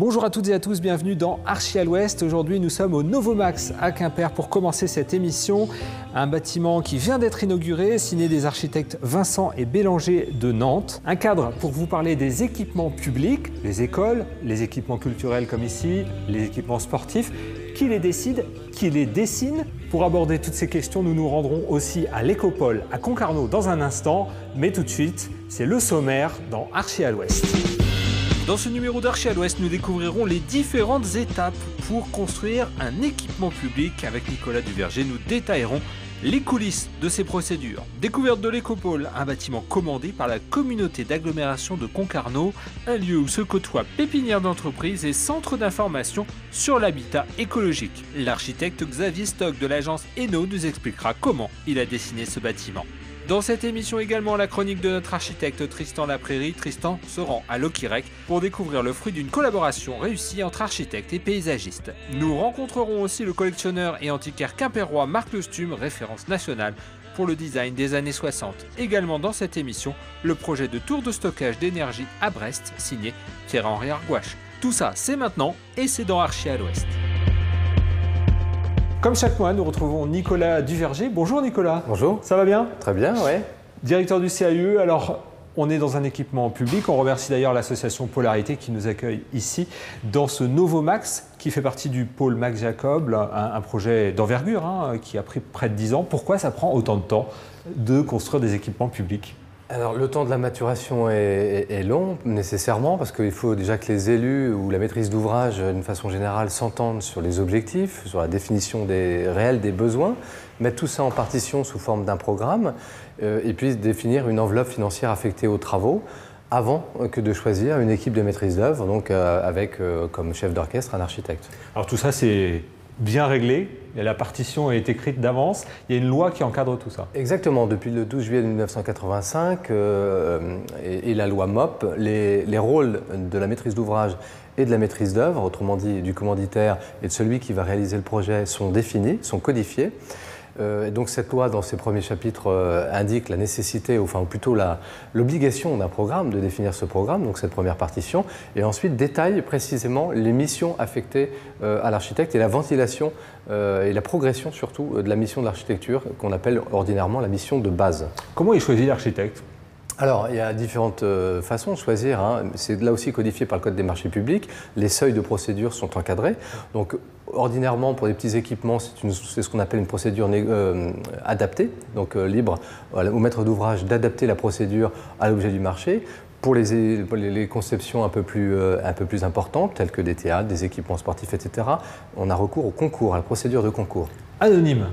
Bonjour à toutes et à tous, bienvenue dans Archi à l'Ouest. Aujourd'hui, nous sommes au Novomax à Quimper pour commencer cette émission. Un bâtiment qui vient d'être inauguré, signé des architectes Vincent et Bélanger de Nantes. Un cadre pour vous parler des équipements publics, les écoles, les équipements culturels comme ici, les équipements sportifs. Qui les décide, qui les dessine? Pour aborder toutes ces questions, nous nous rendrons aussi à l'Écopole à Concarneau dans un instant. Mais tout de suite, c'est le sommaire dans Archi à l'Ouest. Dans ce numéro d'Archi à l'Ouest, nous découvrirons les différentes étapes pour construire un équipement public. Avec Nicolas Duverger, nous détaillerons les coulisses de ces procédures. Découverte de l'Écopole, un bâtiment commandé par la communauté d'agglomération de Concarneau, un lieu où se côtoient pépinières d'entreprises et centres d'information sur l'habitat écologique. L'architecte Xavier Stock de l'agence Eno nous expliquera comment il a dessiné ce bâtiment. Dans cette émission également, la chronique de notre architecte Tristan Laprérie. Tristan se rend à Loquirec pour découvrir le fruit d'une collaboration réussie entre architectes et paysagistes. Nous rencontrerons aussi le collectionneur et antiquaire quimpérois Marc Lestume, référence nationale pour le design des années 60. Également dans cette émission, le projet de tour de stockage d'énergie à Brest, signé Thierry-Henri Arguache. Tout ça, c'est maintenant et c'est dans Archi à l'Ouest. Comme chaque mois, nous retrouvons Nicolas Duverger. Bonjour Nicolas. Bonjour. Ça va bien? Très bien, oui. Directeur du CAUE. Alors, on est dans un équipement public. On remercie d'ailleurs l'association Polarité qui nous accueille ici dans ce Novomax qui fait partie du pôle Max Jacob, un projet d'envergure qui a pris près de 10 ans. Pourquoi ça prend autant de temps de construire des équipements publics? Alors le temps de la maturation est long, nécessairement, parce qu'il faut déjà que les élus ou la maîtrise d'ouvrage, d'une façon générale, s'entendent sur les objectifs, sur la définition réelle des besoins, mettre tout ça en partition sous forme d'un programme, et puis définir une enveloppe financière affectée aux travaux, avant que de choisir une équipe de maîtrise d'œuvre, donc avec comme chef d'orchestre un architecte. Alors tout ça, c'est bien réglé, la partition est écrite d'avance, il y a une loi qui encadre tout ça. Exactement, depuis le 12 juillet 1985 et la loi MOP, les rôles de la maîtrise d'ouvrage et de la maîtrise d'œuvre, autrement dit du commanditaire et de celui qui va réaliser le projet, sont définis, sont codifiés. Donc cette loi, dans ses premiers chapitres, indique la nécessité, ou plutôt l'obligation d'un programme, de définir ce programme, donc cette première partition, et ensuite détaille précisément les missions affectées à l'architecte et la ventilation et la progression surtout de la mission de l'architecture, qu'on appelle ordinairement la mission de base. Comment il choisit l'architecte ? Alors, il y a différentes façons de choisir. C'est là aussi codifié par le Code des marchés publics. Les seuils de procédure sont encadrés. Donc, ordinairement, pour des petits équipements, c'est ce qu'on appelle une procédure adaptée, donc libre au maître d'ouvrage d'adapter la procédure à l'objet du marché. Pour les conceptions un peu plus importantes, telles que des théâtres, des équipements sportifs, etc., on a recours au concours, à la procédure de concours. Anonyme.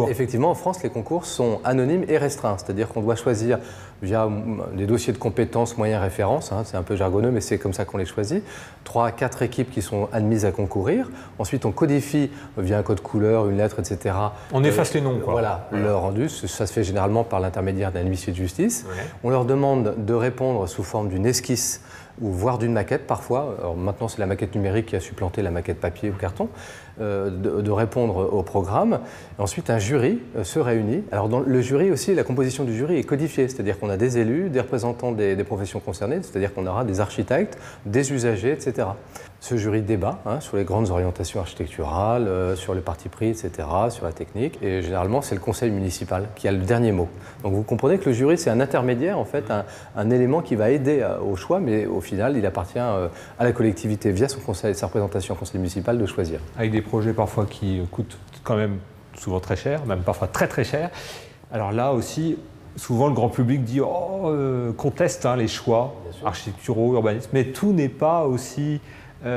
Effectivement, en France, les concours sont anonymes et restreints, c'est-à-dire qu'on doit choisir via des dossiers de compétences moyens références, c'est un peu jargonneux, mais c'est comme ça qu'on les choisit, 3 à 4 équipes qui sont admises à concourir. Ensuite, on codifie via un code couleur, une lettre, etc. On efface les noms, quoi. Voilà, leur rendu. Ça se fait généralement par l'intermédiaire d'un huissier de justice. Ouais. On leur demande de répondre sous forme d'une esquisse ou voire d'une maquette parfois. Alors maintenant, c'est la maquette numérique qui a supplanté la maquette papier ou carton, de répondre au programme. Et ensuite, un jury se réunit. Alors, dans le jury aussi, la composition du jury est codifiée, c'est-à-dire qu'on a des élus, des représentants des professions concernées, c'est-à-dire qu'on aura des architectes, des usagers, etc. Ce jury débat sur les grandes orientations architecturales, sur les partis pris, etc., sur la technique. Et généralement, c'est le conseil municipal qui a le dernier mot. Donc vous comprenez que le jury, c'est un intermédiaire, en fait, un élément qui va aider au choix, mais au final, il appartient à la collectivité, via sa représentation au conseil municipal, de choisir. Avec des projets parfois qui coûtent quand même souvent très cher, même parfois très très cher. Alors là aussi, souvent le grand public dit conteste les choix architecturaux, urbanistes, mais tout n'est pas aussi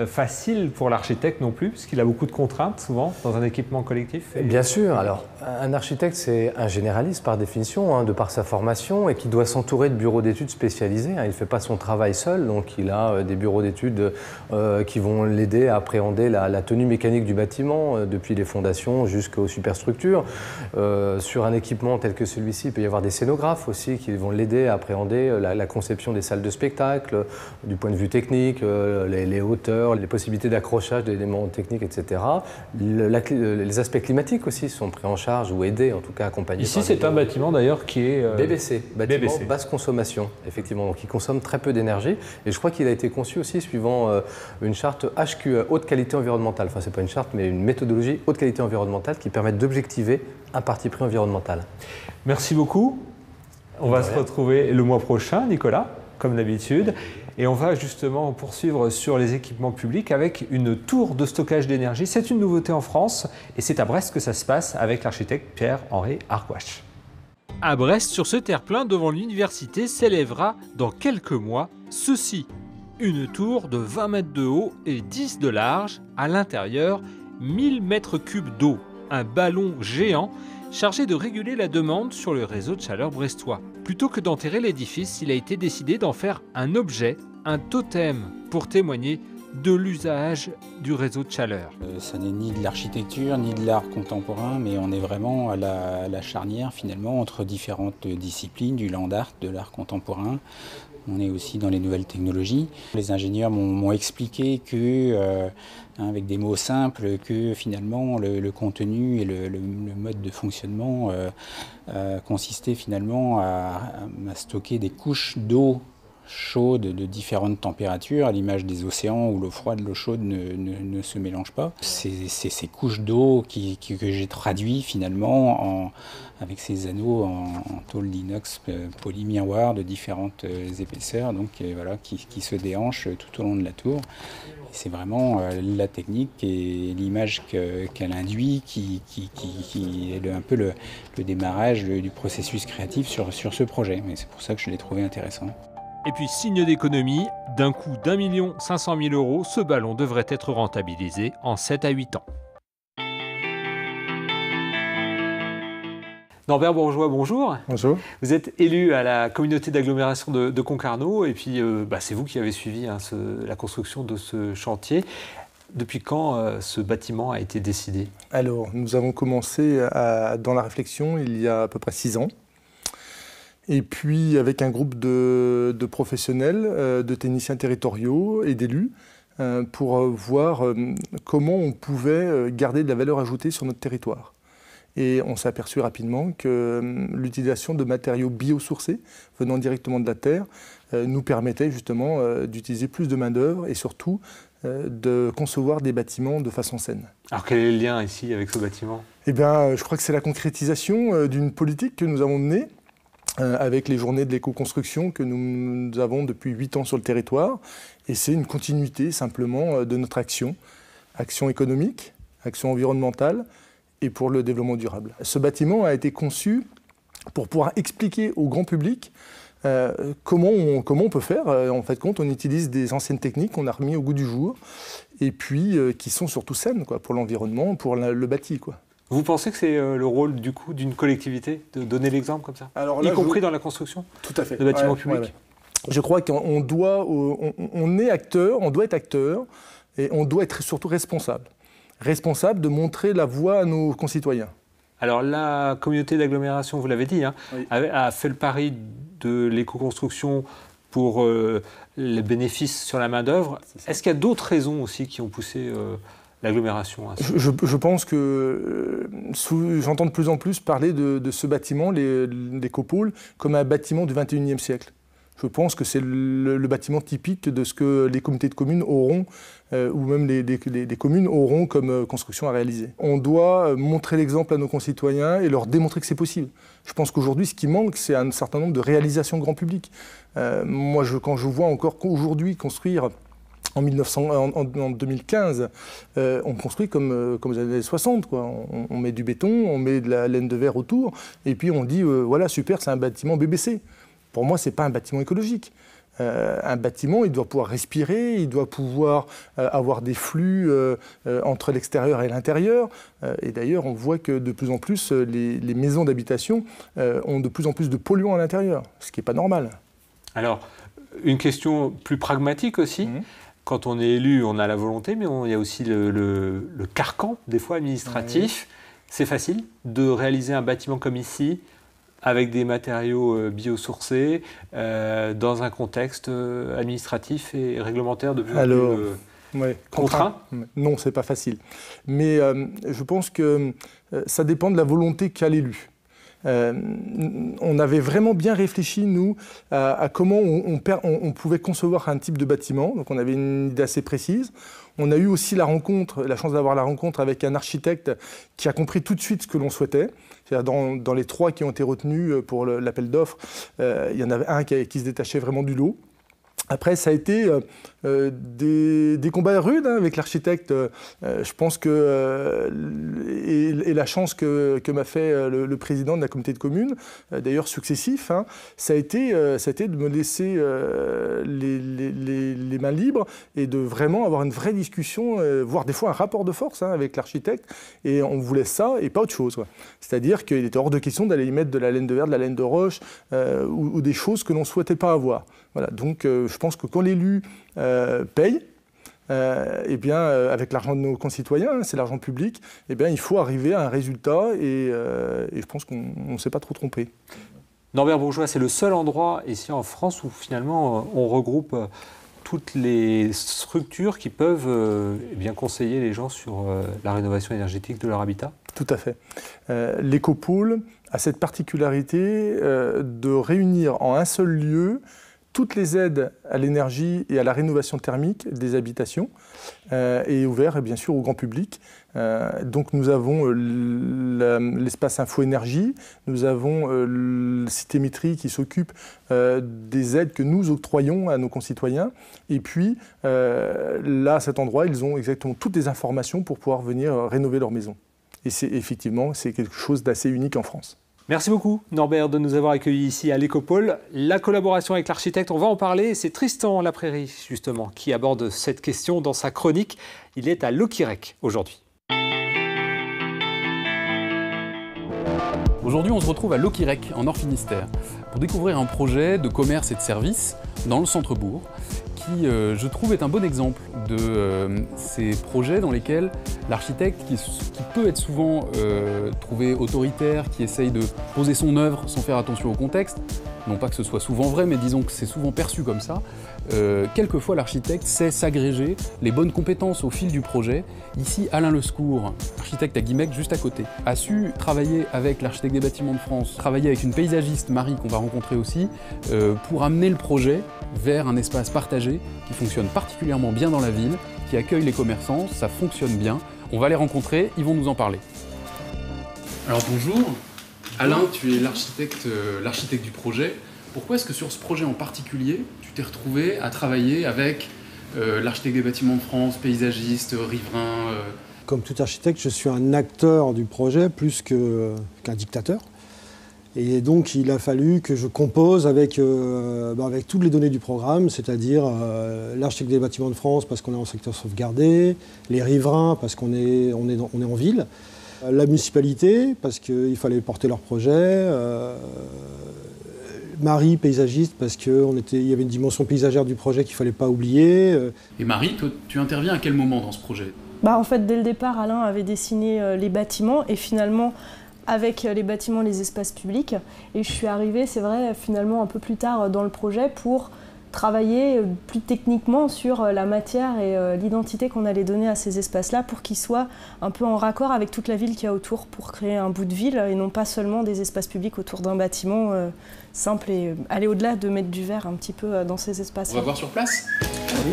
facile pour l'architecte non plus, puisqu'il a beaucoup de contraintes souvent dans un équipement collectif. Bien sûr. Alors, un architecte, c'est un généraliste par définition, de par sa formation, et qui doit s'entourer de bureaux d'études spécialisés. Il ne fait pas son travail seul, donc il a des bureaux d'études qui vont l'aider à appréhender la tenue mécanique du bâtiment, depuis les fondations jusqu'aux superstructures. Sur un équipement tel que celui-ci, il peut y avoir des scénographes aussi qui vont l'aider à appréhender la conception des salles de spectacle, du point de vue technique, les hauteurs, hauteur, les possibilités d'accrochage d'éléments techniques, etc. Les aspects climatiques aussi sont pris en charge ou aidés, en tout cas accompagnés. Ici, c'est un bâtiment d'ailleurs qui est... BBC, bâtiment basse consommation, effectivement, donc il consomme très peu d'énergie. Et je crois qu'il a été conçu aussi suivant une charte HQE, haute qualité environnementale. Enfin, c'est pas une charte, mais une méthodologie haute qualité environnementale qui permet d'objectiver un parti pris environnemental. Merci beaucoup. On va se retrouver le mois prochain, Nicolas, comme d'habitude. Et on va justement poursuivre sur les équipements publics avec une tour de stockage d'énergie. C'est une nouveauté en France et c'est à Brest que ça se passe avec l'architecte Pierre-Henri Argouache. À Brest, sur ce terre-plein devant l'université, s'élèvera dans quelques mois ceci. Une tour de 20 mètres de haut et 10 de large. À l'intérieur, 1000 mètres cubes d'eau. Un ballon géant chargé de réguler la demande sur le réseau de chaleur brestois. Plutôt que d'enterrer l'édifice, il a été décidé d'en faire un objet, un totem, pour témoigner de l'usage du réseau de chaleur. Ça n'est ni de l'architecture, ni de l'art contemporain, mais on est vraiment à la charnière finalement entre différentes disciplines, du land art, de l'art contemporain. On est aussi dans les nouvelles technologies. Les ingénieurs m'ont expliqué que, avec des mots simples, que finalement le contenu et le mode de fonctionnement consistait finalement à stocker des couches d'eau chaude de différentes températures, à l'image des océans où l'eau froide et l'eau chaude ne se mélangent pas. C'est ces couches d'eau que j'ai traduit finalement avec ces anneaux en tôle d'inox polymiroir de différentes épaisseurs, donc voilà, qui se déhanchent tout au long de la tour. C'est vraiment la technique et l'image qu'elle induit qui est un peu le démarrage du processus créatif sur ce projet. Mais c'est pour ça que je l'ai trouvé intéressant. Et puis, signe d'économie, d'un coût d'1 500 000 €, ce ballon devrait être rentabilisé en 7 à 8 ans. Norbert Bourgeois, bonjour. Bonjour. Vous êtes élu à la communauté d'agglomération de Concarneau et puis c'est vous qui avez suivi la construction de ce chantier. Depuis quand ce bâtiment a été décidé? Alors, nous avons commencé dans la réflexion il y a à peu près 6 ans. Et puis, avec un groupe de professionnels, de techniciens territoriaux et d'élus, pour voir comment on pouvait garder de la valeur ajoutée sur notre territoire. Et on s'est aperçu rapidement que l'utilisation de matériaux biosourcés venant directement de la terre nous permettait justement d'utiliser plus de main-d'œuvre et surtout de concevoir des bâtiments de façon saine. Alors quel est le lien ici avec ce bâtiment? Eh bien, je crois que c'est la concrétisation d'une politique que nous avons menée avec les journées de l'éco-construction que nous avons depuis 8 ans sur le territoire. Et c'est une continuité simplement de notre action économique, action environnementale, et pour le développement durable. Ce bâtiment a été conçu pour pouvoir expliquer au grand public comment on peut faire. En fait, on utilise des anciennes techniques qu'on a remis au goût du jour et puis qui sont surtout saines pour l'environnement, pour le bâti. Vous pensez que c'est le rôle du coup d'une collectivité de donner l'exemple comme ça, y compris dans la construction tout à fait. de bâtiments publics? Ouais. Je crois qu'on doit, on est acteur, on doit être acteur et on doit être surtout responsable de montrer la voie à nos concitoyens. Alors la communauté d'agglomération, vous l'avez dit, oui, a fait le pari de l'éco-construction pour les bénéfices sur la main-d'œuvre. Est-ce qu'il y a d'autres raisons aussi qui ont poussé l'agglomération à ça? Je pense que j'entends de plus en plus parler de ce bâtiment, l'écopôle, comme un bâtiment du XXIe siècle. Je pense que c'est le bâtiment typique de ce que les comités de communes auront, ou même les communes auront comme construction à réaliser. On doit montrer l'exemple à nos concitoyens et leur démontrer que c'est possible. Je pense qu'aujourd'hui, ce qui manque, c'est un certain nombre de réalisations grand public. Moi, quand je vois encore qu'aujourd'hui construire en 2015, on construit comme aux années 60. On met du béton, on met de la laine de verre autour, et puis on dit, voilà, super, c'est un bâtiment BBC. Pour moi, ce n'est pas un bâtiment écologique. Un bâtiment, il doit pouvoir respirer, il doit pouvoir avoir des flux entre l'extérieur et l'intérieur. Et d'ailleurs, on voit que de plus en plus, les maisons d'habitation ont de plus en plus de polluants à l'intérieur, ce qui n'est pas normal. Alors, une question plus pragmatique aussi. Quand on est élu, on a la volonté, mais il y a aussi le carcan, des fois administratif. C'est facile de réaliser un bâtiment comme ici, avec des matériaux biosourcés, dans un contexte administratif et réglementaire de plus en plus Ouais, contraint. Non, c'est pas facile. Mais je pense que ça dépend de la volonté qu'a l'élu. On avait vraiment bien réfléchi, nous, à comment on pouvait concevoir un type de bâtiment. Donc on avait une idée assez précise. On a eu aussi la chance d'avoir la rencontre avec un architecte qui a compris tout de suite ce que l'on souhaitait. C'est-à-dire dans les 3 qui ont été retenus pour l'appel d'offres, il y en avait un qui se détachait vraiment du lot. Après, ça a été des combats rudes avec l'architecte. Je pense que, et la chance que m'a fait le président de la communauté de communes, d'ailleurs successif, ça a été de me laisser les mains libres et de vraiment avoir une vraie discussion, voire des fois un rapport de force avec l'architecte. Et on voulait ça et pas autre chose. C'est-à-dire qu'il était hors de question d'aller y mettre de la laine de verre, de la laine de roche ou des choses que l'on ne souhaitait pas avoir. Voilà, donc je pense que quand l'élu paye, eh bien, avec l'argent de nos concitoyens, c'est l'argent public, eh bien, il faut arriver à un résultat et je pense qu'on ne s'est pas trop trompé. Norbert Bourgeois, c'est le seul endroit ici en France où finalement on regroupe toutes les structures qui peuvent bien conseiller les gens sur la rénovation énergétique de leur habitat. Tout à fait. L'écopôle a cette particularité de réunir en un seul lieu toutes les aides à l'énergie et à la rénovation thermique des habitations et ouvert bien sûr au grand public. Donc nous avons l'espace Info-Énergie, nous avons le Citémétrie qui s'occupe des aides que nous octroyons à nos concitoyens. Et puis là, à cet endroit, ils ont exactement toutes les informations pour pouvoir venir rénover leur maison. Et effectivement, c'est quelque chose d'assez unique en France. Merci beaucoup Norbert de nous avoir accueillis ici à l'Écopôle. La collaboration avec l'architecte, on va en parler. C'est Tristan Laprairie justement qui aborde cette question dans sa chronique. Il est à Locquirec aujourd'hui. Aujourd'hui, on se retrouve à Locquirec, en Nord-Finistère, pour découvrir un projet de commerce et de services dans le centre-bourg qui, je trouve, est un bon exemple de ces projets dans lesquels l'architecte, qui peut être souvent trouvé autoritaire, qui essaye de poser son œuvre sans faire attention au contexte, non pas que ce soit souvent vrai, mais disons que c'est souvent perçu comme ça, quelquefois l'architecte sait s'agréger les bonnes compétences au fil du projet. Ici, Alain Lescours, architecte à Guimec, juste à côté, a su travailler avec l'architecte des bâtiments de France, travailler avec une paysagiste, Marie, qu'on va rencontrer aussi, pour amener le projet vers un espace partagé qui fonctionne particulièrement bien dans la ville, qui accueille les commerçants, ça fonctionne bien. On va les rencontrer, ils vont nous en parler. Alors bonjour, Alain, tu es l'architecte du projet. Pourquoi est-ce que sur ce projet en particulier, tu t'es retrouvé à travailler avec l'architecte des bâtiments de France, paysagiste, riverain Comme tout architecte, je suis un acteur du projet plus qu'un dictateur. Et donc, il a fallu que je compose avec toutes les données du programme, c'est-à-dire l'architecte des bâtiments de France parce qu'on est en secteur sauvegardé, les riverains parce qu'on est en ville, la municipalité parce qu'il fallait porter leur projet, Marie, paysagiste, parce qu'il y avait une dimension paysagère du projet qu'il ne fallait pas oublier. Et Marie, toi, tu interviens à quel moment dans ce projet ? En fait, dès le départ, Alain avait dessiné les bâtiments et finalement, avec les bâtiments, les espaces publics. Et je suis arrivée, c'est vrai, finalement un peu plus tard dans le projet pour travailler plus techniquement sur la matière et l'identité qu'on allait donner à ces espaces-là pour qu'ils soient un peu en raccord avec toute la ville qu'il y a autour pour créer un bout de ville et non pas seulement des espaces publics autour d'un bâtiment simple et aller au-delà de mettre du verre un petit peu dans ces espaces-là. On va voir sur place ? Oui.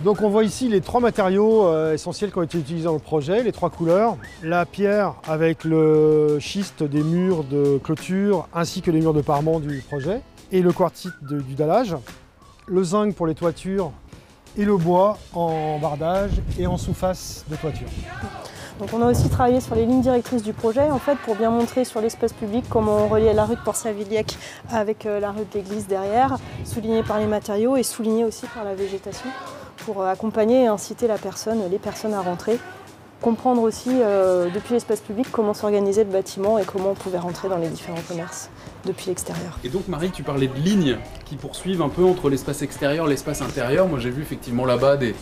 Donc on voit ici les 3 matériaux essentiels qui ont été utilisés dans le projet, les 3 couleurs. La pierre avec le schiste des murs de clôture ainsi que les murs de parement du projet. Et le quartzite du dallage. Le zinc pour les toitures et le bois en bardage et en sous-face de toiture. Donc on a aussi travaillé sur les lignes directrices du projet en fait, pour bien montrer sur l'espace public comment on reliait la rue de Port-Savilliec avec la rue de l'église derrière, souligné par les matériaux et souligné aussi par la végétation, pour accompagner et inciter les personnes à rentrer. Comprendre aussi depuis l'espace public comment s'organisait le bâtiment et comment on pouvait rentrer dans les différents commerces depuis l'extérieur. Et donc Marie, tu parlais de lignes qui poursuivent un peu entre l'espace extérieur et l'espace intérieur. Moi j'ai vu effectivement là-bas des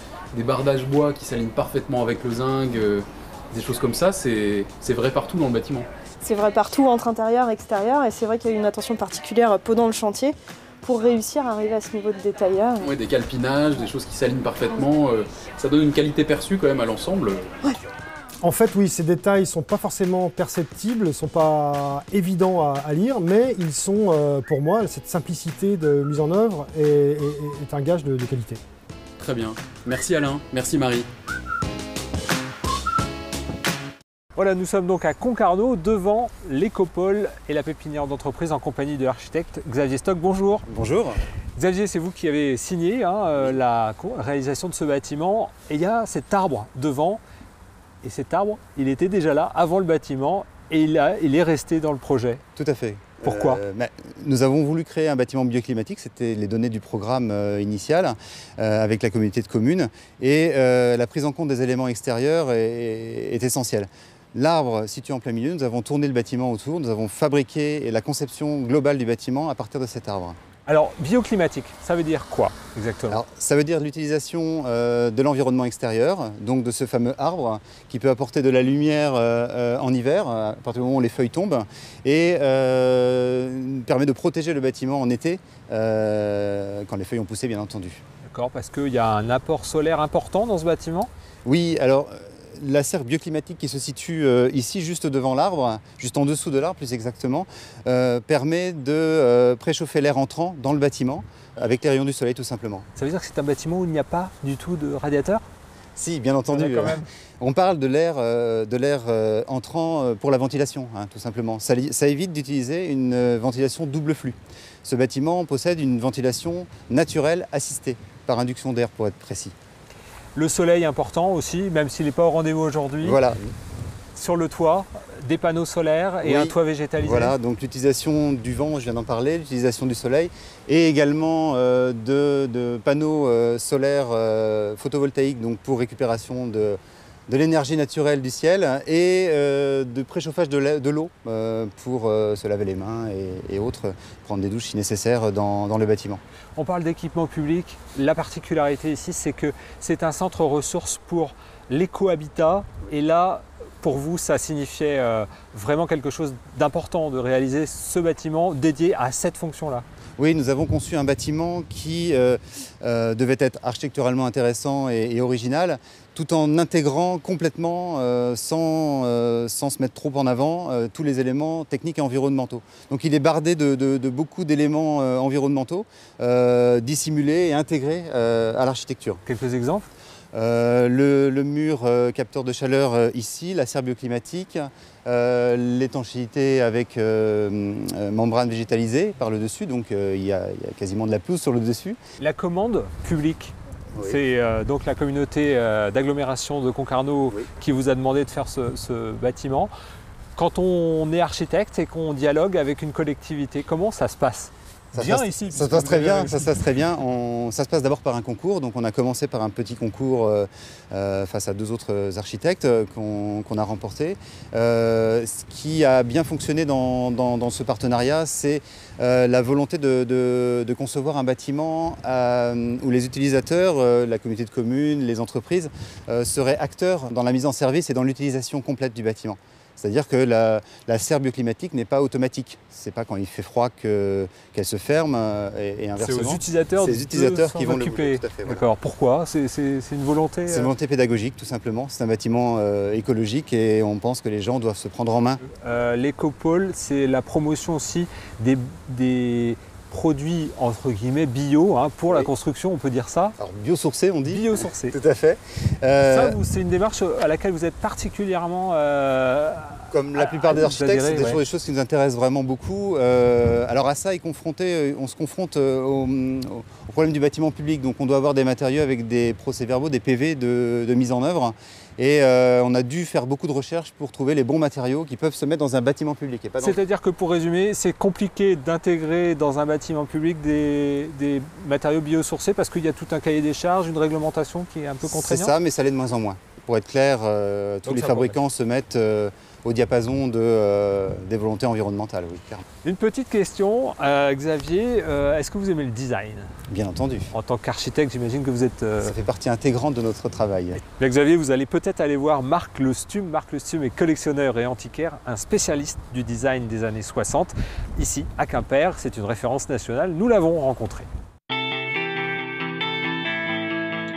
bardages bois qui s'alignent parfaitement avec le zinc, des choses comme ça, c'est vrai partout dans le bâtiment. C'est vrai partout entre intérieur et extérieur et c'est vrai qu'il y a eu une attention particulière pendant le chantier pour réussir à arriver à ce niveau de détail. Ouais, des calpinages, des choses qui s'alignent parfaitement, ça donne une qualité perçue quand même à l'ensemble. Ouais. En fait, oui, ces détails ne sont pas forcément perceptibles, ne sont pas évidents à lire, mais ils sont, pour moi, cette simplicité de mise en œuvre est un gage de qualité. Très bien. Merci Alain, merci Marie. Voilà, nous sommes donc à Concarneau, devant l'Écopole et la pépinière d'entreprise en compagnie de l'architecte Xavier Stock. Bonjour. Bonjour. Xavier, c'est vous qui avez signé la réalisation de ce bâtiment. Et il y a cet arbre devant. Et cet arbre, il était déjà là avant le bâtiment et il est resté dans le projet. Tout à fait. Pourquoi Nous avons voulu créer un bâtiment bioclimatique, c'était les données du programme initial avec la communauté de communes. Et la prise en compte des éléments extérieurs est essentielle. L'arbre situé en plein milieu, nous avons tourné le bâtiment autour, nous avons fabriqué la conception globale du bâtiment à partir de cet arbre. Alors, bioclimatique, ça veut dire quoi exactement? Alors, ça veut dire l'utilisation de l'environnement extérieur, donc de ce fameux arbre qui peut apporter de la lumière en hiver, à partir du moment où les feuilles tombent, et permet de protéger le bâtiment en été, quand les feuilles ont poussé bien entendu. D'accord, parce qu'il y a un apport solaire important dans ce bâtiment? Oui, alors la serre bioclimatique qui se situe ici, juste devant l'arbre, juste en dessous de l'arbre plus exactement, permet de préchauffer l'air entrant dans le bâtiment avec les rayons du soleil tout simplement. Ça veut dire que c'est un bâtiment où il n'y a pas du tout de radiateur? Si, bien entendu. Quand même. On parle de l'air entrant pour la ventilation, tout simplement. Ça évite d'utiliser une ventilation double flux. Ce bâtiment possède une ventilation naturelle assistée par induction d'air pour être précis. Le soleil important aussi, même s'il n'est pas au rendez-vous aujourd'hui. Voilà. Sur le toit, des panneaux solaires et oui, un toit végétalisé. Voilà, donc l'utilisation du vent, je viens d'en parler, l'utilisation du soleil et également de panneaux solaires photovoltaïques donc pour récupération de l'énergie naturelle du ciel et de préchauffage de l'eau pour se laver les mains et autres, prendre des douches si nécessaire dans le bâtiment. On parle d'équipement public. La particularité ici, c'est que c'est un centre ressources pour l'éco-habitat. Et là, pour vous, ça signifiait vraiment quelque chose d'important de réaliser ce bâtiment dédié à cette fonction-là. Oui, nous avons conçu un bâtiment qui devait être architecturalement intéressant et original, tout en intégrant complètement, sans se mettre trop en avant, tous les éléments techniques et environnementaux. Donc il est bardé de beaucoup d'éléments environnementaux, dissimulés et intégrés à l'architecture. Quelques exemples? Le mur capteur de chaleur ici, la serre bioclimatique, l'étanchéité avec membrane végétalisée par le dessus, donc il y a quasiment de la pelouse sur le dessus. La commande publique, oui. C'est donc la communauté d'agglomération de Concarneau oui. qui vous a demandé de faire ce bâtiment. Quand on est architecte et qu'on dialogue avec une collectivité, comment ça se passe? Ça se passe très bien. Ça se passe d'abord par un concours. Donc on a commencé par un petit concours face à deux autres architectes qu'on a remporté. Ce qui a bien fonctionné dans ce partenariat, c'est la volonté de concevoir un bâtiment où les utilisateurs, la communauté de communes, les entreprises, seraient acteurs dans la mise en service et dans l'utilisation complète du bâtiment. C'est-à-dire que la serre bioclimatique n'est pas automatique. Ce n'est pas quand il fait froid qu'elle se ferme et inversement. C'est aux utilisateurs qui vont l'occuper. Voilà. D'accord. Pourquoi? C'est une volonté C'est une volonté pédagogique, tout simplement. C'est un bâtiment écologique et on pense que les gens doivent se prendre en main. L'Écopole, c'est la promotion aussi des produits entre guillemets bio pour la construction, on peut dire ça? Alors biosourcés, on dit. Biosourcés. Tout à fait. Ça, c'est une démarche à laquelle vous êtes particulièrement... Comme la plupart des architectes, c'est des choses qui nous intéressent vraiment beaucoup. Alors à ça, on se confronte au problème du bâtiment public. Donc on doit avoir des matériaux avec des procès-verbaux, des PV de mise en œuvre. Et on a dû faire beaucoup de recherches pour trouver les bons matériaux qui peuvent se mettre dans un bâtiment public. C'est-à-dire que pour résumer, c'est compliqué d'intégrer dans un bâtiment public des matériaux biosourcés parce qu'il y a tout un cahier des charges, une réglementation qui est un peu contraignante. C'est ça, mais ça l'est de moins en moins. pour être clair, tous les fabricants se mettent au diapason des volontés environnementales, oui, clairement. Une petite question, Xavier, est-ce que vous aimez le design? Bien entendu. En tant qu'architecte, j'imagine que vous êtes... Ça fait partie intégrante de notre travail. Bien, Xavier, vous allez peut-être aller voir Marc Lestume. Marc Lestume est collectionneur et antiquaire, un spécialiste du design des années 60, ici à Quimper. C'est une référence nationale, nous l'avons rencontré.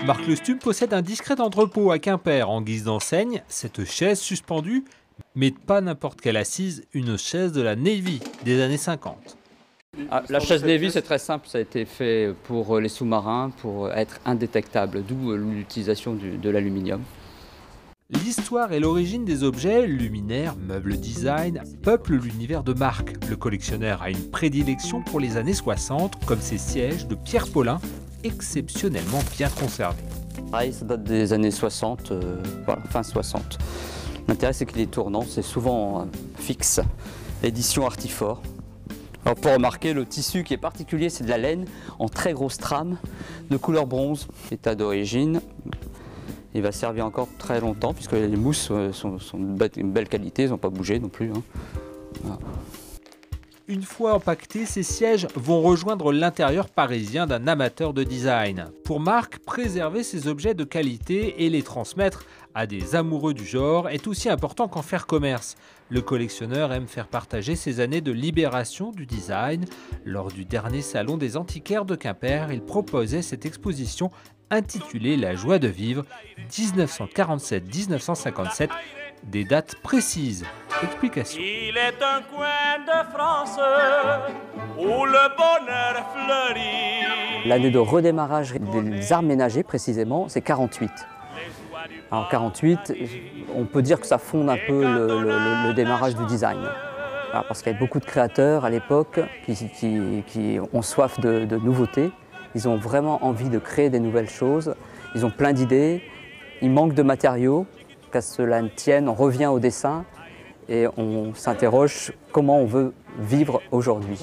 Marc Lestume possède un discret entrepôt à Quimper en guise d'enseigne, cette chaise suspendue, mais pas n'importe quelle assise, une chaise de la Navy des années 50. La chaise Navy, c'est très simple, ça a été fait pour les sous-marins, pour être indétectable, d'où l'utilisation de l'aluminium. L'histoire et l'origine des objets, luminaires, meubles design, peuplent l'univers de Marc. Le collectionneur a une prédilection pour les années 60, comme ces sièges de Pierre Paulin, exceptionnellement bien conservés. Pareil, ça date des années 60, voilà, fin 60. L'intérêt, c'est qu'il est tournant, c'est souvent fixe. Édition Artifort. Alors, pour remarquer, le tissu qui est particulier, c'est de la laine en très grosse trame, de couleur bronze, état d'origine. Il va servir encore très longtemps, puisque les mousses sont de belle qualité, ils n'ont pas bougé non plus. Hein. Voilà. Une fois empaquetés, ces sièges vont rejoindre l'intérieur parisien d'un amateur de design. Pour Marc, préserver ces objets de qualité et les transmettre à des amoureux du genre est aussi important qu'en faire commerce. Le collectionneur aime faire partager ses années de libération du design. Lors du dernier salon des antiquaires de Quimper, il proposait cette exposition intitulée La joie de vivre 1947-1957, des dates précises. Explication. Il est un coin de France où le bonheur fleurit. L'année de redémarrage des arts ménagers, précisément, c'est 48. Alors 48, on peut dire que ça fonde un peu le démarrage du design. Voilà, parce qu'il y a beaucoup de créateurs à l'époque qui ont soif de nouveautés. Ils ont vraiment envie de créer des nouvelles choses. Ils ont plein d'idées. Il manque de matériaux. Qu'à cela ne tienne, on revient au dessin et on s'interroge comment on veut vivre aujourd'hui.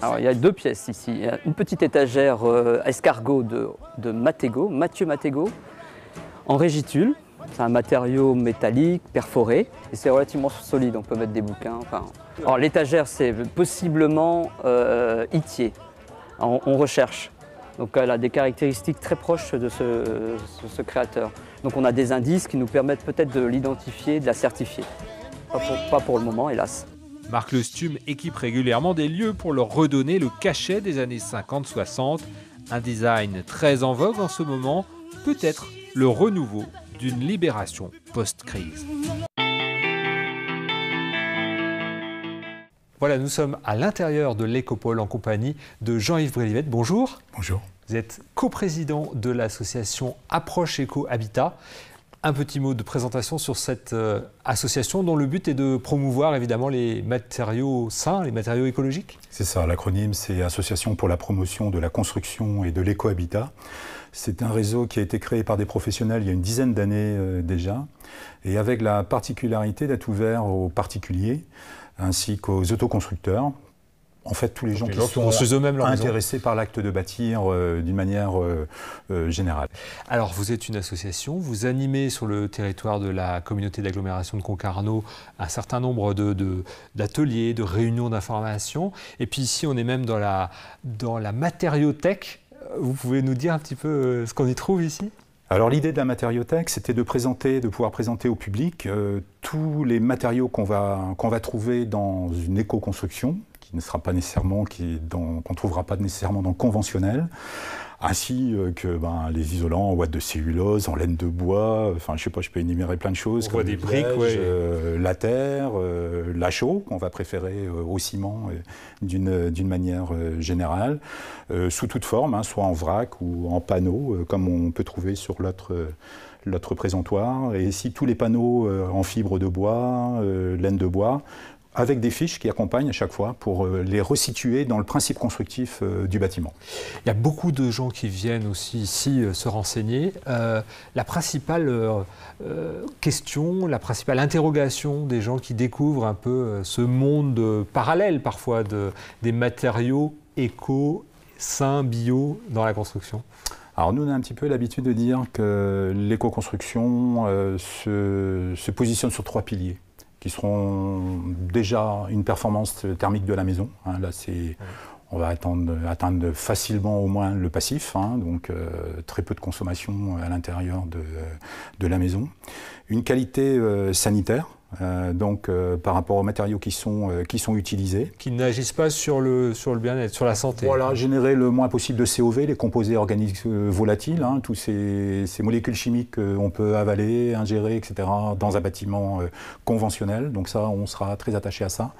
Alors, il y a deux pièces ici. Il y a une petite étagère escargot de Mathieu Mattego, en régitule. C'est un matériau métallique, perforé, et c'est relativement solide, on peut mettre des bouquins. Enfin. Alors l'étagère, c'est possiblement Itier, on recherche. Donc elle a des caractéristiques très proches de ce créateur. Donc on a des indices qui nous permettent peut-être de l'identifier, de la certifier. Pas pour le moment, hélas. Marc Lestume équipe régulièrement des lieux pour leur redonner le cachet des années 50-60. Un design très en vogue en ce moment, peut-être le renouveau d'une libération post-crise. Voilà, nous sommes à l'intérieur de l'Écopole en compagnie de Jean-Yves Brélivette. Bonjour. Bonjour. Vous êtes coprésident de l'association Approche Éco Habitat. Un petit mot de présentation sur cette association dont le but est de promouvoir évidemment les matériaux sains, les matériaux écologiques. C'est ça, l'acronyme c'est Association pour la promotion de la construction et de l'éco-habitat. C'est un réseau qui a été créé par des professionnels il y a une dizaine d'années déjà, et avec la particularité d'être ouvert aux particuliers ainsi qu'aux autoconstructeurs. En fait, tous les gens qui sont intéressés par l'acte de bâtir d'une manière générale. Alors, vous êtes une association, vous animez sur le territoire de la communauté d'agglomération de Concarneau un certain nombre d'ateliers, de réunions d'information. Et puis ici, on est même dans la matériothèque. Vous pouvez nous dire un petit peu ce qu'on y trouve ici ? Alors l'idée de la matériothèque, c'était de pouvoir présenter au public tous les matériaux qu'on va trouver dans une éco-construction, qui ne sera pas nécessairement, qu'on ne trouvera pas nécessairement dans le conventionnel, ainsi que les isolants en ouate de cellulose, en laine de bois, enfin je sais pas, je peux énumérer plein de choses. On voit des briques, la terre, la chaux, qu'on va préférer au ciment d'une manière générale, sous toute forme, soit en vrac ou en panneau, comme on peut trouver sur l'autre présentoir. Et ici, tous les panneaux en fibre de bois, laine de bois, avec des fiches qui accompagnent à chaque fois pour les resituer dans le principe constructif du bâtiment. Il y a beaucoup de gens qui viennent aussi ici se renseigner. La principale question, la principale interrogation des gens qui découvrent un peu ce monde parallèle parfois des matériaux éco, sains, bio dans la construction. Alors nous, on a un petit peu l'habitude de dire que l'éco-construction se positionne sur 3 piliers, qui seront déjà une performance thermique de la maison. Là, on va atteindre facilement au moins le passif, donc très peu de consommation à l'intérieur de la maison. Une qualité sanitaire, par rapport aux matériaux qui sont utilisés. Qui n'agissent pas sur le bien-être, sur la santé. Voilà, générer le moins possible de COV, les composés organiques volatiles, tous ces molécules chimiques qu'on peut avaler, ingérer, etc., dans un bâtiment conventionnel. Donc ça, on sera très attaché à ça.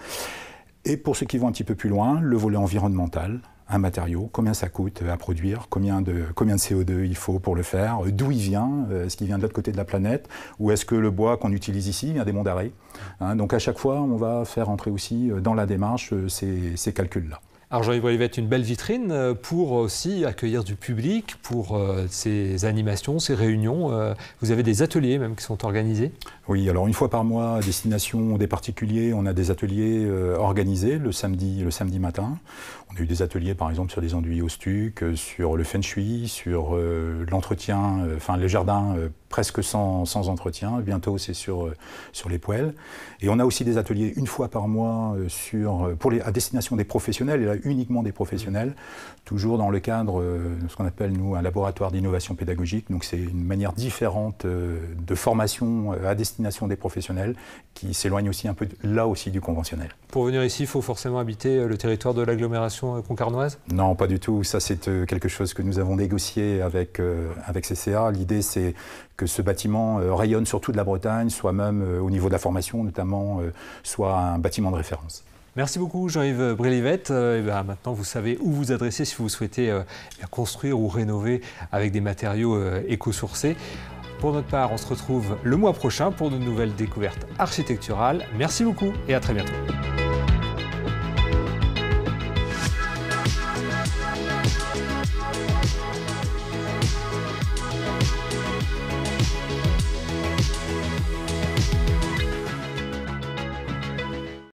Et pour ceux qui vont un petit peu plus loin, le volet environnemental, un matériau, combien ça coûte à produire, combien de CO2 il faut pour le faire, d'où il vient, est-ce qu'il vient de l'autre côté de la planète, ou est-ce que le bois qu'on utilise ici vient des monts d'Arrée. Donc à chaque fois, on va faire entrer aussi dans la démarche ces calculs-là. Alors Jean-Yves Brelivette, une belle vitrine pour aussi accueillir du public, pour ces animations, ces réunions. Vous avez des ateliers même qui sont organisés? Oui, alors une fois par mois, à destination des particuliers, on a des ateliers organisés le samedi matin. On a eu des ateliers par exemple sur les enduits au stuc, sur le feng shui, sur l'entretien, les jardins presque sans entretien. Bientôt c'est sur les poêles. Et on a aussi des ateliers une fois par mois à destination des professionnels, et là uniquement des professionnels, toujours dans le cadre de ce qu'on appelle nous un laboratoire d'innovation pédagogique. Donc c'est une manière différente de formation à destination des professionnels qui s'éloigne aussi un peu là aussi du conventionnel. Pour venir ici, il faut forcément habiter le territoire de l'agglomération concarnoise? Non, pas du tout. Ça, c'est quelque chose que nous avons négocié avec CCA. L'idée, c'est que ce bâtiment rayonne sur toute la Bretagne, soit même au niveau de la formation, notamment, soit un bâtiment de référence. Merci beaucoup Jean-Yves Brelivette. Maintenant, vous savez où vous adresser si vous souhaitez construire ou rénover avec des matériaux éco-sourcés. Pour notre part, on se retrouve le mois prochain pour de nouvelles découvertes architecturales. Merci beaucoup et à très bientôt.